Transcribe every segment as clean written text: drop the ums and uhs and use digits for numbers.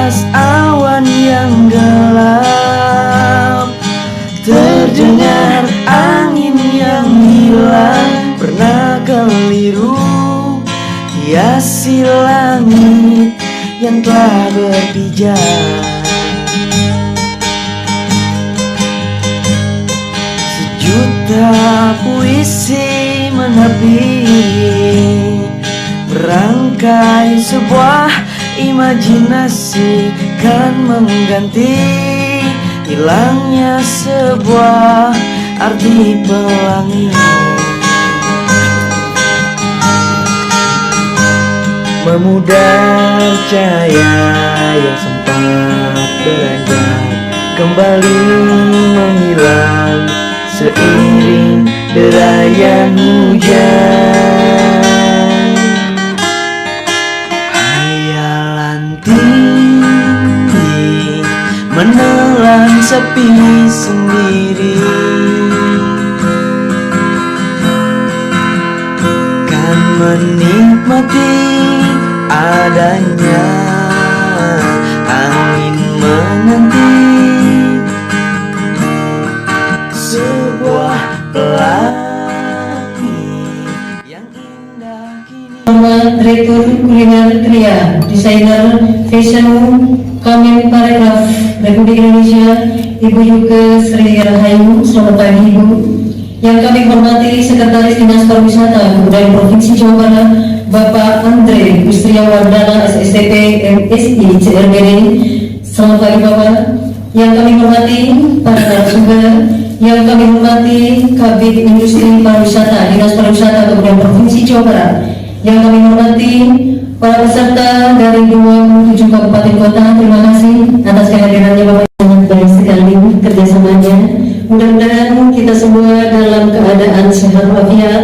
atas awan yang gelap, terdengar angin yang hilang. Pernah keliru hiasi langit yang telah berpijak. Sejuta puisi menepi, merangkai sebuah imajinasi kan mengganti hilangnya sebuah arti pelangi. Memudar cahaya yang sempat beranjak kembali menghilang seiring derayan hujan. Hayalan tinggi menelan sepi sendiri, kan menikmati adanya angin menanti sebuah pelangi yang indah kini. Direktur Kuliner Tria, Desainer Fashion Kemenparekraf Republik Indonesia, Ibu Yuke Sri Rahayu. Selamat pagi Ibu. Yang kami hormati Sekretaris Dinas Pariwisata Kebudayaan Provinsi Jawa Barat, Bapak Andre Gustriawardana SSTP MSI CRBD. Selamat pagi Bapak. Yang kami hormati para narasumber, yang kami hormati Kabid Industri Pariwisata Dinas Pariwisata Kebudayaan Provinsi Jawa Barat, yang kami hormati para peserta dari 27 kabupaten kota. Terima kasih atas kehadirannya Bapak, sangat baik sekali kerjasamanya. Mudah-mudahan kita semua dalam keadaan sehat walafiat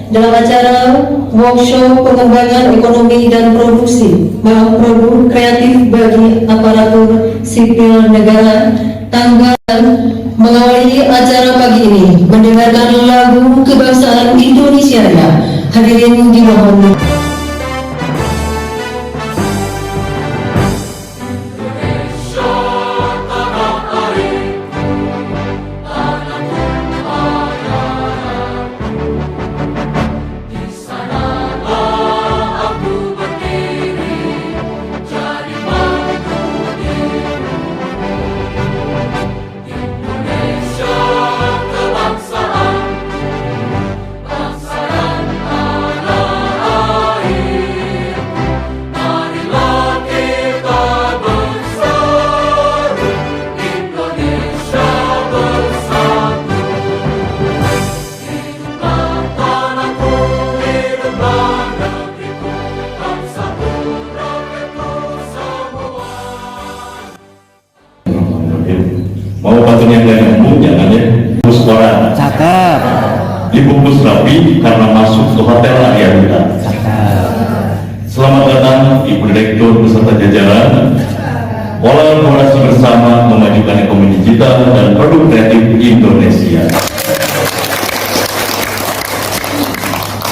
dalam acara workshop pengembangan ekonomi dan produksi produk kreatif bagi aparatur sipil negara tanggal. Mengawali acara pagi ini mendengarkan lagu kebangsaan Indonesia ya. Hadirin dimohon. Mau patungnya yang empuk, jangan ya bungkus koran cakep, dibungkus rapi karena masuk ke hotel Ariadita. Selamat datang Ibu Direktur beserta jajaran. Kolaborasi bersama memajukan ekonomi digital dan produk kreatif Indonesia.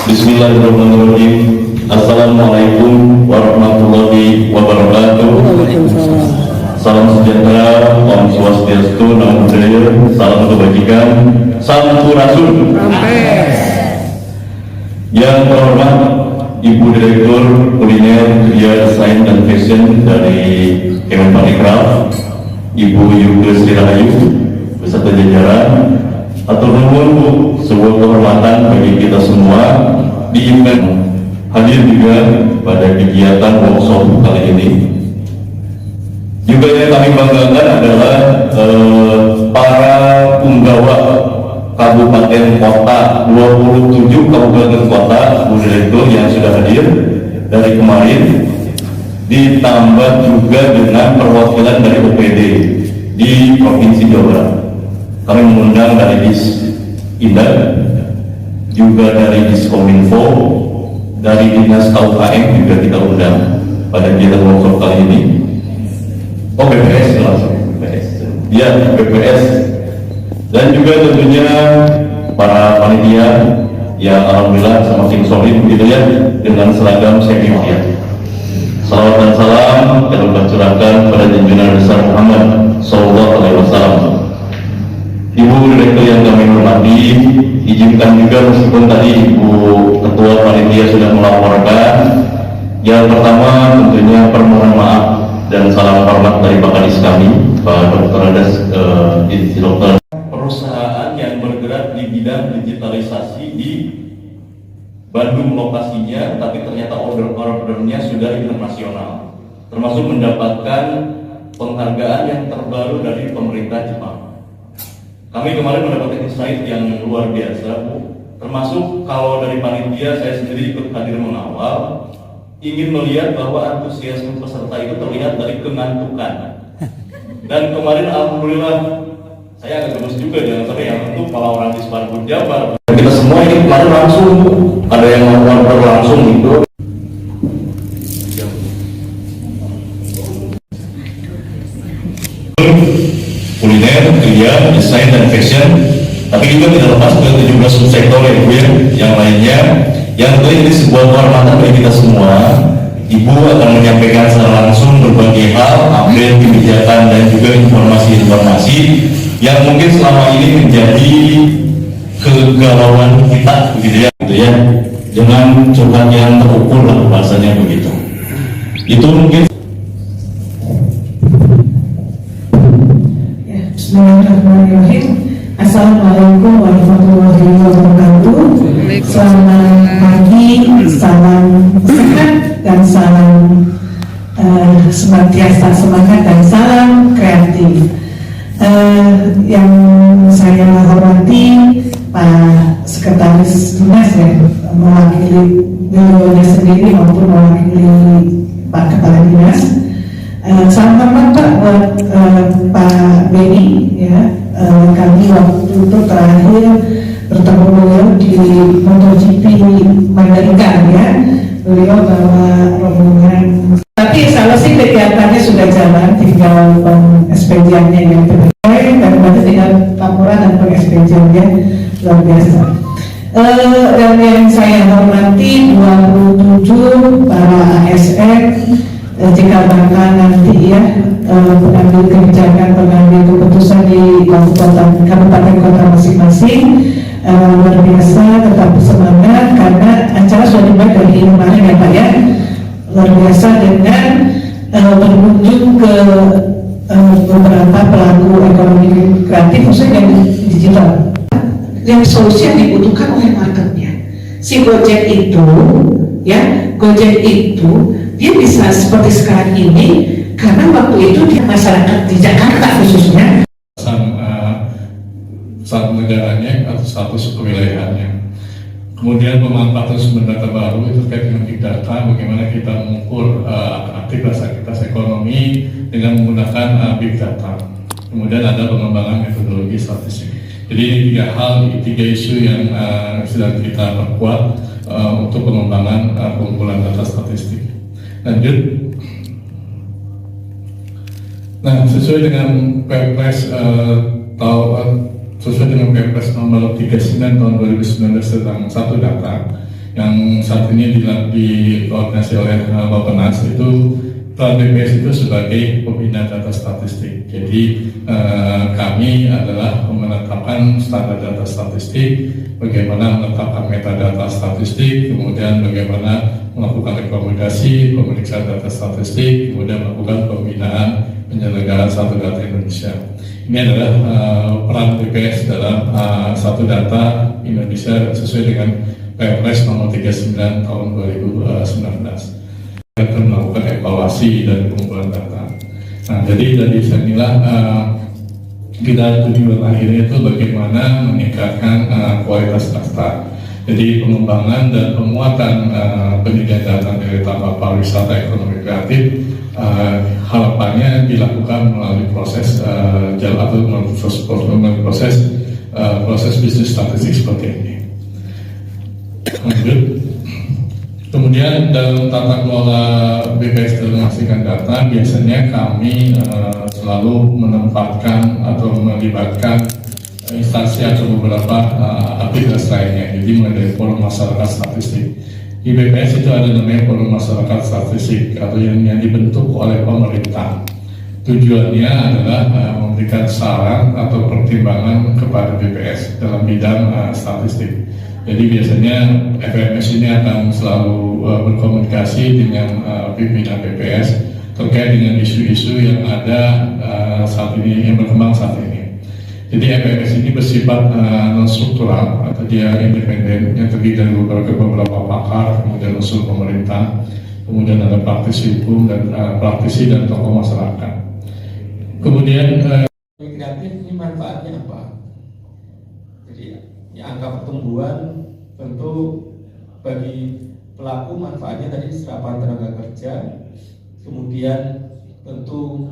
Bismillahirrahmanirrahim. Assalamualaikum warahmatullahi wabarakatuh. Salam sejahtera, Om Swastiastu, Namo Buddhaya, salam kebajikan, sampurasun. Yang terhormat Ibu Direktur Kuliner, Tria, Desain dan Fashion dari Kemenparekraf, Ibu Yuke Sri Rahayu beserta jajaran. Atur nuhun Bu, sebuah kehormatan bagi kita semua diimbang hadir juga pada kegiatan workshop kali ini. Juga yang kami banggakan adalah para punggawa kabupaten kota, 27 kabupaten kota, Bu Direktur yang sudah hadir dari kemarin, ditambah juga dengan perwakilan dari OPD di Provinsi Jawa Barat. Kami mengundang dari Disindak, juga dari Diskominfo, dari Dinas KUKM juga kita undang pada kegiatan workshop kali ini. Oh, BPS langsung, BPS. Ya, BPS. Dan juga tentunya para panitia yang alhamdulillah semakin solid begitu ya, dengan seragam semi-wayang. Salawat dan salam yang kita curahkan pada inginkan juga, meskipun tadi Ibu Ketua Panitia sudah melaporkan, yang pertama tentunya permohonan maaf dan salam hormat dari Pak Kadis kami, Pak Dr. Adas, Dr. Perusahaan yang bergerak di bidang digitalisasi di Bandung lokasinya, tapi ternyata order-ordernya sudah internasional, termasuk mendapatkan penghargaan yang terbaru dari pemerintah Jepang. Kami kemarin mendapatkan insight yang luar biasa, Bu. Termasuk kalau dari panitia saya sendiri ikut hadir mengawal, ingin melihat bahwa antusiasme peserta itu terlihat dari kengantukan. Dan kemarin alhamdulillah saya agak gemes juga, jangan sampai yang tentu kalau orang di Semarang Jabar. Kita semua ini kemarin langsung, Bu. Ada yang melakukan langsung gitu. Kuliner, kerja, desain dan fashion, tapi juga tidak lepas ke 17 subsektor ya Bu ya, yang lainnya, yang tentu ini sebuah kehormatan bagi kita semua. Ibu akan menyampaikan secara langsung berbagai hal, update kebijakan dan juga informasi-informasi yang mungkin selama ini menjadi kegalauan kita, gitu ya, dengan curhat yang terukur lah bahasanya begitu. Itu mungkin. Bismillahirrahmanirrahim. Assalamualaikum warahmatullahi wabarakatuh. Selamat pagi, salam sehat dan salam senantiasa semangat dan salam kreatif. Yang saya hormati Pak Sekretaris Dinas ya, mewakili beliaunya sendiri maupun mewakili Pak Kepala Dinas. Salam hormat Pak buat Pak Beni ya. Kami waktu itu terakhir bertemu beliau di MotoGP Mandalika ya. Beliau bawa rombongan. Tapi insya Allah sih kegiatannya sudah jalan, tinggal peng-SPJ-nya yang terbaik dan berarti tinggal laporan dan peng-SPJ-nya luar biasa. Dan yang saya hormati 27 para ASN, jika bakal nanti ya pengambil kebijakan, pengambil keputusan di kabupaten kota masing-masing, luar biasa, tetap semangat karena acara sudah dimulai dari kemarin ya Pak ya, luar biasa dengan berkunjung ke beberapa pelaku ekonomi kreatif khususnya yang digital. Yang solusi yang dibutuhkan oleh marketnya. Si Gojek itu ya, Gojek itu dia bisa seperti sekarang ini karena waktu itu di masyarakat di Jakarta khususnya satu negaranya atau status kewilayahannya. Kemudian pemanfaatan sumber data baru itu terkait dengan big data, bagaimana kita mengukur aktivitas ekonomi dengan menggunakan big data. Kemudian ada pengembangan metodologi statistik. Jadi ini tiga isu yang sedang kita perkuat untuk pengembangan pengumpulan data statistik. Lanjut. Nah, sesuai dengan Perpres nomor 39 tahun 2019 tentang satu data yang saat ini dikoordinasi oleh Bappenas, itu peran BPS itu sebagai pembina data statistik. Jadi kami adalah menetapkan standar data statistik, bagaimana menetapkan metadata statistik, kemudian bagaimana melakukan rekomendasi pemeriksaan data statistik, kemudian melakukan pembinaan penyelenggaraan satu data Indonesia. Ini adalah peran BPS dalam satu data Indonesia sesuai dengan Perpres nomor 39 tahun 2019. Kita akan melakukan evaluasi dari pengumpulan data. Nah, jadi dari sinilah kita tujuan akhirnya itu bagaimana meningkatkan kualitas data. Jadi pengembangan dan penguatan penelitian data dari tambah pariwisata ekonomi kreatif harapannya dilakukan melalui proses proses bisnis statistik seperti ini. Lanjut. Kemudian dalam tata kelola BPS dalam menghasilkan data, biasanya kami selalu menempatkan atau melibatkan instansi atau beberapa aktivitas lainnya. Jadi mulai dari forum masyarakat statistik. Di BPS itu ada namanya forum masyarakat statistik atau yang dibentuk oleh pemerintah. Tujuannya adalah memberikan saran atau pertimbangan kepada BPS dalam bidang statistik. Jadi biasanya FMS ini akan selalu berkomunikasi dengan pimpinan BPS terkait dengan isu-isu yang ada saat ini, yang berkembang saat ini. Jadi FMS ini bersifat non struktural atau dia independen yang terdiri dari beberapa pakar, kemudian unsur pemerintah, kemudian ada praktisi hukum dan praktisi dan tokoh masyarakat. Kemudian kreatif ini manfaatnya apa? Jadi angka pertumbuhan tentu bagi pelaku manfaatnya tadi serapan tenaga kerja, kemudian tentu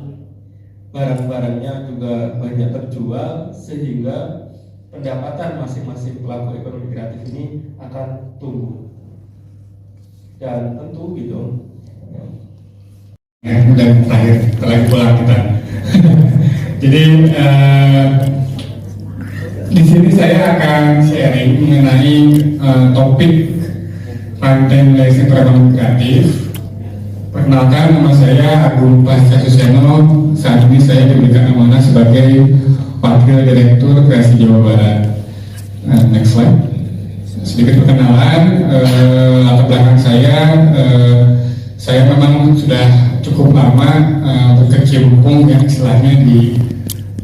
barang-barangnya juga banyak terjual sehingga pendapatan masing-masing pelaku ekonomi kreatif ini akan tumbuh. Dan tentu gitu. Dan terakhir pulang kita. Jadi di sini saya akan sharing mengenai topik rantai wilayah ekonomi kreatif. Perkenalkan, nama saya Agung Pasca Suseno. Saat ini saya diberikan amanah sebagai Wakil Direktur Kreasi Jawa Barat. Next slide. Sedikit perkenalan, latar belakang saya memang sudah cukup lama berkecimpung yang istilahnya di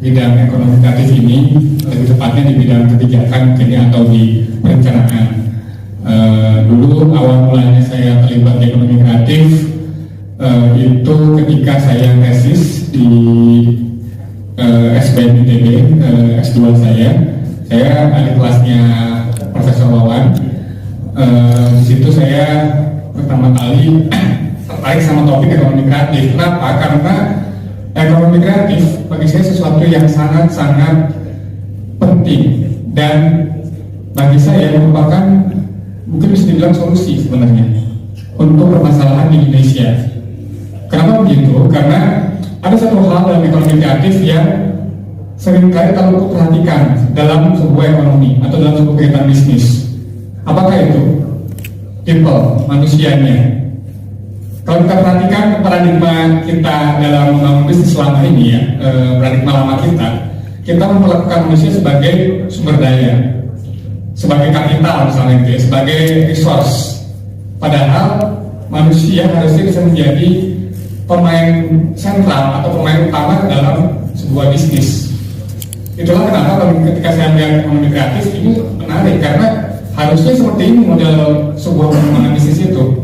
bidang ekonomi kreatif ini, lebih tepatnya di bidang kebijakan mungkin atau di perencanaan. Dulu awal mulanya saya terlibat di ekonomi kreatif itu ketika saya tesis di SBM ITB, S2 saya adik kelasnya Profesor Wawan. Di situ saya pertama kali tertarik sama topik ekonomi kreatif. Kenapa? Karena ekonomi kreatif bagi saya sesuatu yang sangat-sangat penting dan bagi saya merupakan mungkin bisa dibilang solusi sebenarnya untuk permasalahan di Indonesia. Kenapa begitu? Karena ada satu hal dalam ekonomi kreatif yang seringkali terlalu perhatikan dalam sebuah ekonomi atau dalam sebuah kegiatan bisnis. Apakah itu? People, manusianya. Kalau kita perhatikan paradigma kita dalam membangun bisnis selama ini ya, paradigma lama kita memperlakukan manusia sebagai sumber daya, sebagai kapital misalnya gitu ya, sebagai resource. Padahal manusia harusnya bisa menjadi pemain sentral atau pemain utama dalam sebuah bisnis. Itulah kenapa ketika saya melihat ekonomi kreatif ini menarik, karena harusnya seperti ini model sebuah pengembangan bisnis itu.